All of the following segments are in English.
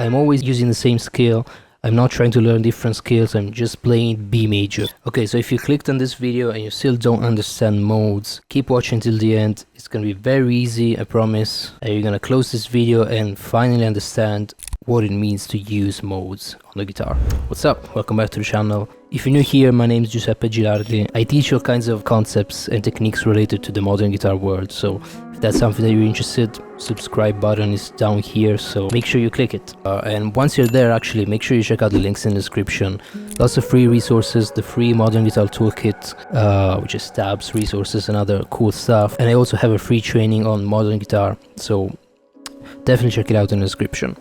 I'm always using the same scale. I'm not trying to learn different scales, I'm just playing B major. Okay, so if you clicked on this video and you still don't understand modes, keep watching till the end. It's gonna be very easy, I promise. And you're gonna close this video and finally understand what it means to use modes on the guitar. What's up? Welcome back to the channel. If you're new here, my name is Giuseppe Girardi. I teach all kinds of concepts and techniques related to the modern guitar world, so if that's something that you're interested, subscribe button is down here, so make sure you click it. And once you're there, actually, make sure you check out the links in the description. Lots of free resources, the free modern guitar toolkit, which is tabs, resources, and other cool stuff. And I also have a free training on modern guitar, so definitely check it out in the description.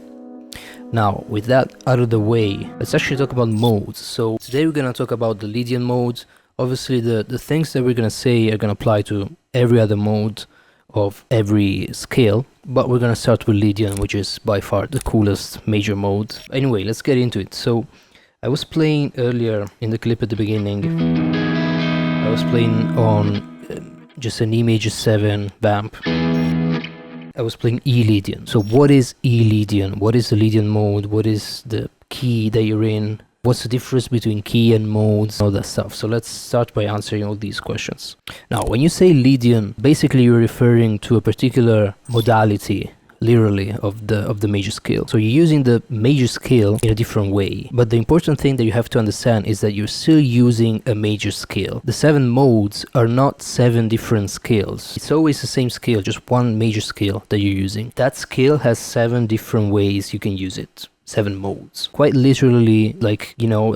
Now, with that out of the way, let's actually talk about modes. So today we're gonna talk about the Lydian mode. Obviously, the things that we're gonna say are gonna apply to every other mode of every scale, but we're gonna start with Lydian, which is by far the coolest major mode. Anyway, let's get into it. So I was playing earlier in the clip at the beginning. I was playing on just an E major 7 vamp. I was playing E Lydian. So what is E Lydian? What is the Lydian mode? What is the key that you're in? What's the difference between key and modes? All that stuff. So let's start by answering all these questions. Now, when you say Lydian, basically you're referring to a particular modality, literally, of the major scale. So you're using the major scale in a different way. But the important thing that you have to understand is that you're still using a major scale. The 7 modes are not 7 different scales. It's always the same scale, just one major scale that you're using. That scale has 7 different ways you can use it. 7 modes. Quite literally, like, you know,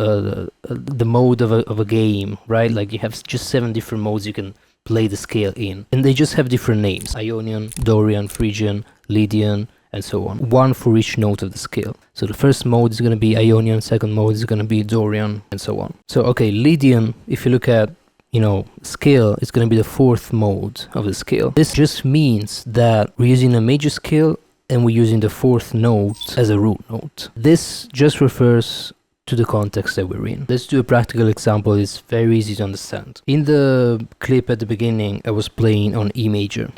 the mode of a game, right? Like you have just 7 different modes you can play the scale in. And they just have different names. Ionian, Dorian, Phrygian, Lydian, and so on. One for each note of the scale. So the first mode is going to be Ionian, second mode is going to be Dorian, and so on. So, okay, Lydian, if you look at, you know, scale, it's going to be the 4th mode of the scale. This just means that we're using a major scale and we're using the 4th note as a root note. This just refers to the context that we're in. Let's do a practical example. It's very easy to understand. In the clip at the beginning, I was playing on E major.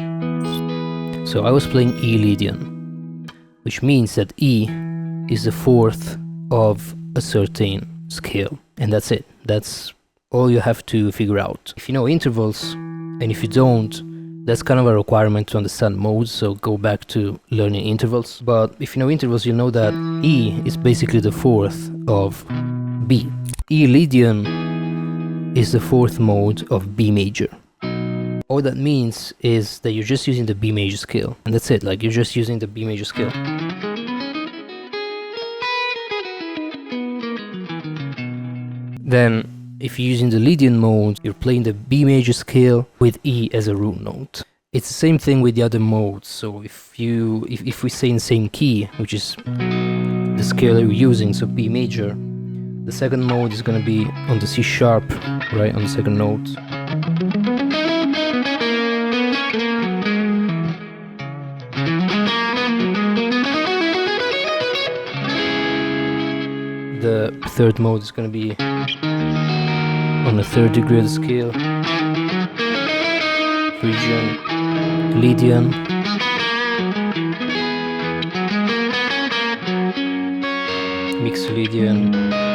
So I was playing E Lydian, which means that E is the 4th of a certain scale. And that's it. That's all you have to figure out. If you know intervals, and if you don't, that's kind of a requirement to understand modes, so go back to learning intervals. But if you know intervals, you'll know that E is basically the 4th of B. E Lydian is the 4th mode of B major. All that means is that you're just using the B major scale. And that's it, like you're just using the B major scale. Then, if you're using the Lydian mode, you're playing the B major scale with E as a root note. It's the same thing with the other modes. So if we say in the same key, which is the scale that we're using, so B major, the second mode is going to be on the C sharp, right, on the second note. The 3rd mode is going to be on the 3rd degree of the scale. Phrygian, Lydian. Mixed Lydian,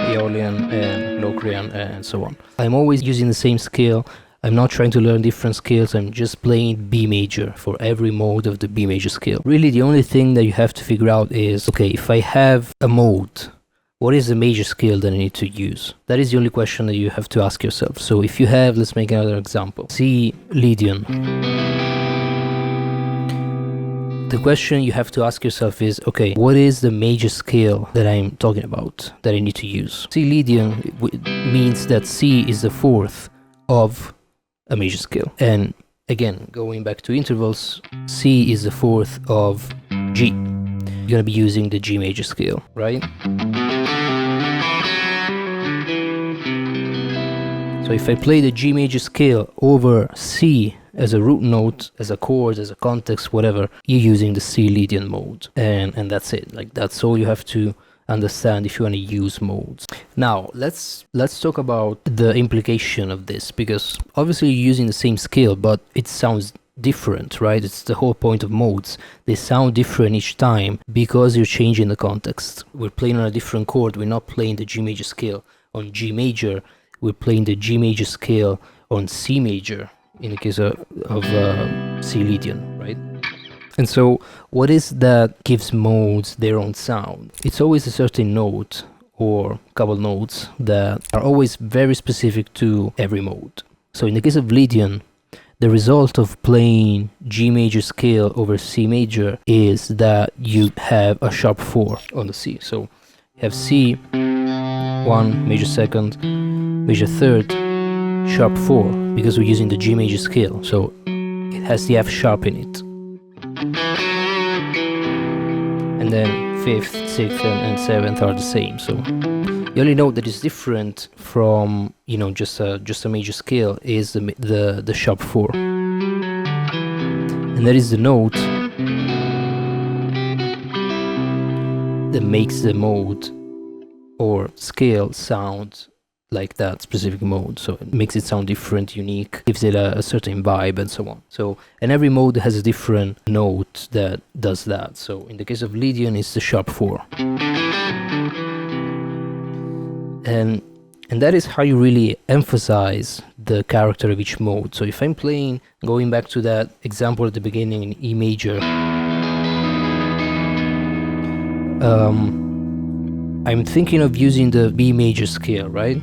Aeolian, and Locrian, and so on. I'm always using the same scale. I'm not trying to learn different scales, I'm just playing B major for every mode of the B major scale. Really, the only thing that you have to figure out is, okay, if I have a mode, what is the major scale that I need to use? That is the only question that you have to ask yourself. So if you have, let's make another example. C Lydian. The question you have to ask yourself is, okay, what is the major scale that I'm talking about, that I need to use? C Lydian means that C is the 4th of a major scale. And again, going back to intervals, C is the 4th of G. You're gonna be using the G major scale, right? So if I play the G major scale over C as a root note, as a chord, as a context, whatever, you're using the C Lydian mode. And that's it. Like, that's all you have to understand if you want to use modes. Now, let's talk about the implication of this, because obviously you're using the same scale, but it sounds different, right? It's the whole point of modes. They sound different each time because you're changing the context. We're playing on a different chord. We're not playing the G major scale on G major. We're playing the G major scale on C major in the case of C Lydian, right? And so what is that gives modes their own sound? It's always a certain note or couple notes that are always very specific to every mode. So in the case of Lydian, the result of playing G major scale over C major is that you have a sharp 4 on the C. So you have C, 1, major second, major third, sharp 4, because we're using the G major scale. So it has the F sharp in it. And then 5th, 6th, and 7th are the same. So the only note that is different from, you know, just a major scale is the sharp 4. And that is the note that makes the mode or scale sound like that specific mode. So it makes it sound different, unique, gives it a certain vibe and so on. So, and every mode has a different note that does that. So in the case of Lydian, it's the sharp 4. And that is how you really emphasize the character of each mode. So if I'm playing, going back to that example at the beginning in E major, I'm thinking of using the B major scale, right?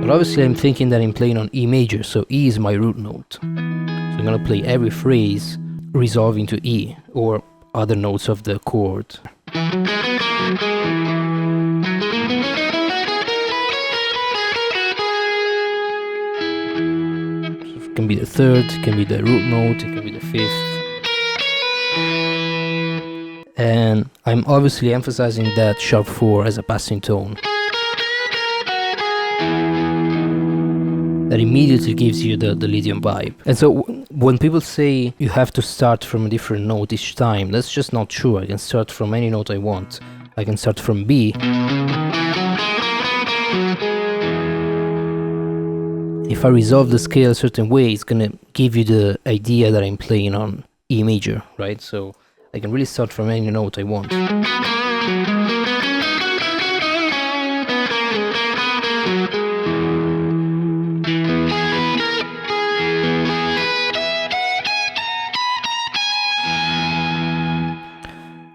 But obviously I'm thinking that I'm playing on E major, so E is my root note. So I'm gonna play every phrase resolving to E, or other notes of the chord. So it can be the third, it can be the root note, it can be the 5th. And I'm obviously emphasizing that sharp 4 as a passing tone. That immediately gives you the Lydian vibe. And so when people say you have to start from a different note each time, that's just not true. I can start from any note I want. I can start from B. If I resolve the scale a certain way, it's gonna give you the idea that I'm playing on E major, right? So I can really start from any note I want.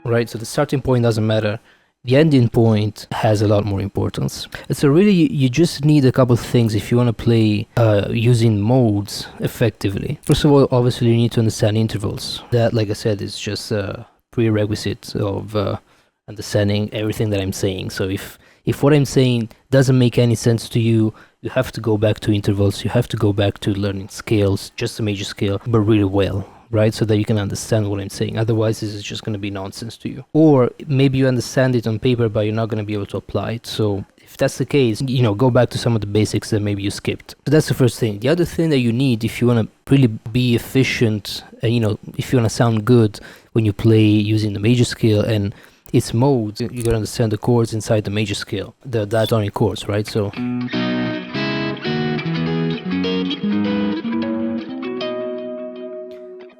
Right, so the starting point doesn't matter. The ending point has a lot more importance. And so really you just need a couple things if you want to play using modes effectively. First of all, obviously you need to understand intervals. That, like I said, is just a prerequisite of understanding everything that I'm saying. So if what I'm saying doesn't make any sense to you, you have to go back to intervals, you have to go back to learning scales, just a major scale, but really well. Right, so that you can understand what I'm saying. Otherwise, this is just going to be nonsense to you. Or maybe you understand it on paper, but you're not going to be able to apply it. So if that's the case, you know, go back to some of the basics that maybe you skipped. So that's the first thing. The other thing that you need if you want to really be efficient, and you know, if you want to sound good when you play using the major scale and its modes, you got to understand the chords inside the major scale, the diatonic chords, right? So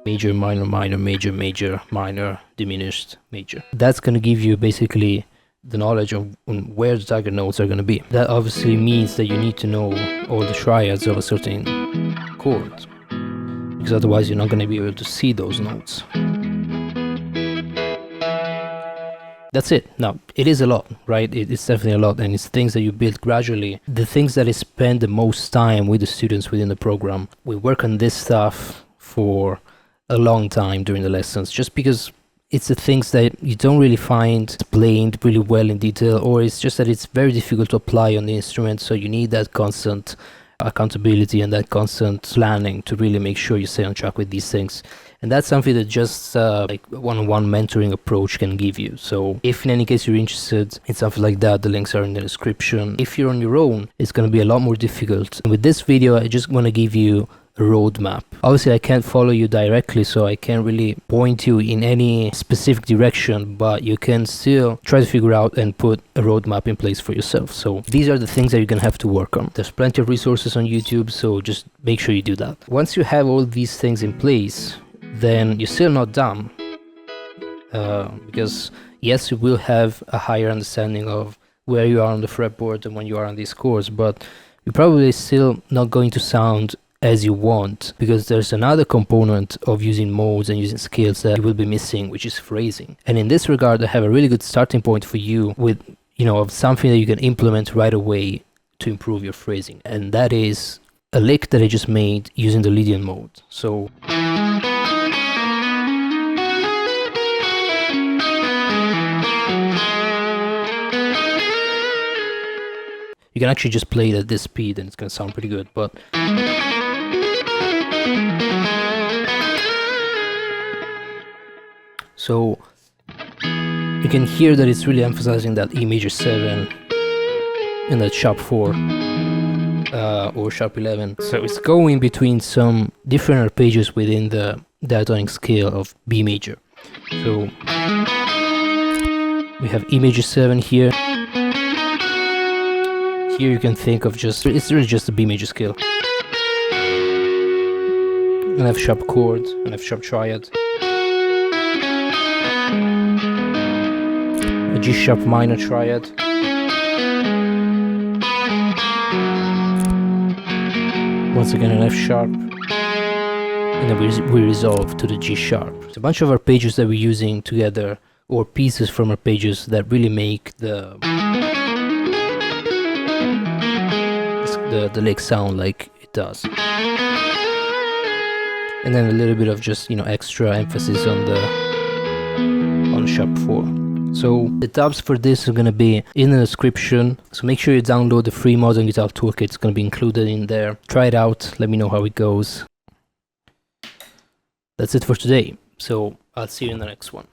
major, minor, minor, major, major, minor, diminished, major. That's going to give you basically the knowledge of where the target notes are going to be. That obviously means that you need to know all the triads of a certain chord, because otherwise you're not going to be able to see those notes. That's it. Now, it is a lot, right? It's definitely a lot, and it's things that you build gradually. The things that I spend the most time with the students within the program, we work on this stuff for a long time during the lessons, just because it's the things that you don't really find explained really well in detail, or it's just that it's very difficult to apply on the instrument, so you need that constant accountability and that constant planning to really make sure you stay on track with these things. And that's something that just like one-on-one mentoring approach can give you. So if in any case you're interested in something like that, the links are in the description. If you're on your own, it's going to be a lot more difficult. And with this video, I just want to give you a roadmap. Obviously, I can't follow you directly, so I can't really point you in any specific direction, but you can still try to figure out and put a roadmap in place for yourself. So these are the things that you're gonna have to work on. There's plenty of resources on YouTube, so just make sure you do that. Once you have all these things in place, then you're still not done. Because yes, you will have a higher understanding of where you are on the fretboard and when you are on these chords, but you're probably still not going to sound as you want, because there's another component of using modes and using scales that you will be missing, which is phrasing. And in this regard, I have a really good starting point for you with, of something that you can implement right away to improve your phrasing, and that is a lick that I just made using the Lydian mode. So you can actually just play it at this speed and it's gonna sound pretty good, but so you can hear that it's really emphasizing that E major 7 and that sharp 4 or sharp 11. So it's going between some different arpeggios within the diatonic scale of B major. So we have E major 7 here. Here you can think of it's really just a B major scale. An F sharp chord, an F sharp triad, a G sharp minor triad, once again an F sharp, and then we resolve to the G sharp. It's a bunch of arpeggios that we're using together, or pieces from arpeggios that really make the lick sound like it does. And then a little bit of just extra emphasis on sharp 4. So the tabs for this are gonna be in the description, so make sure you download the free Modern Guitar Toolkit. It's gonna be included in there. Try it out, let me know how it goes. That's it for today, so I'll see you in the next one.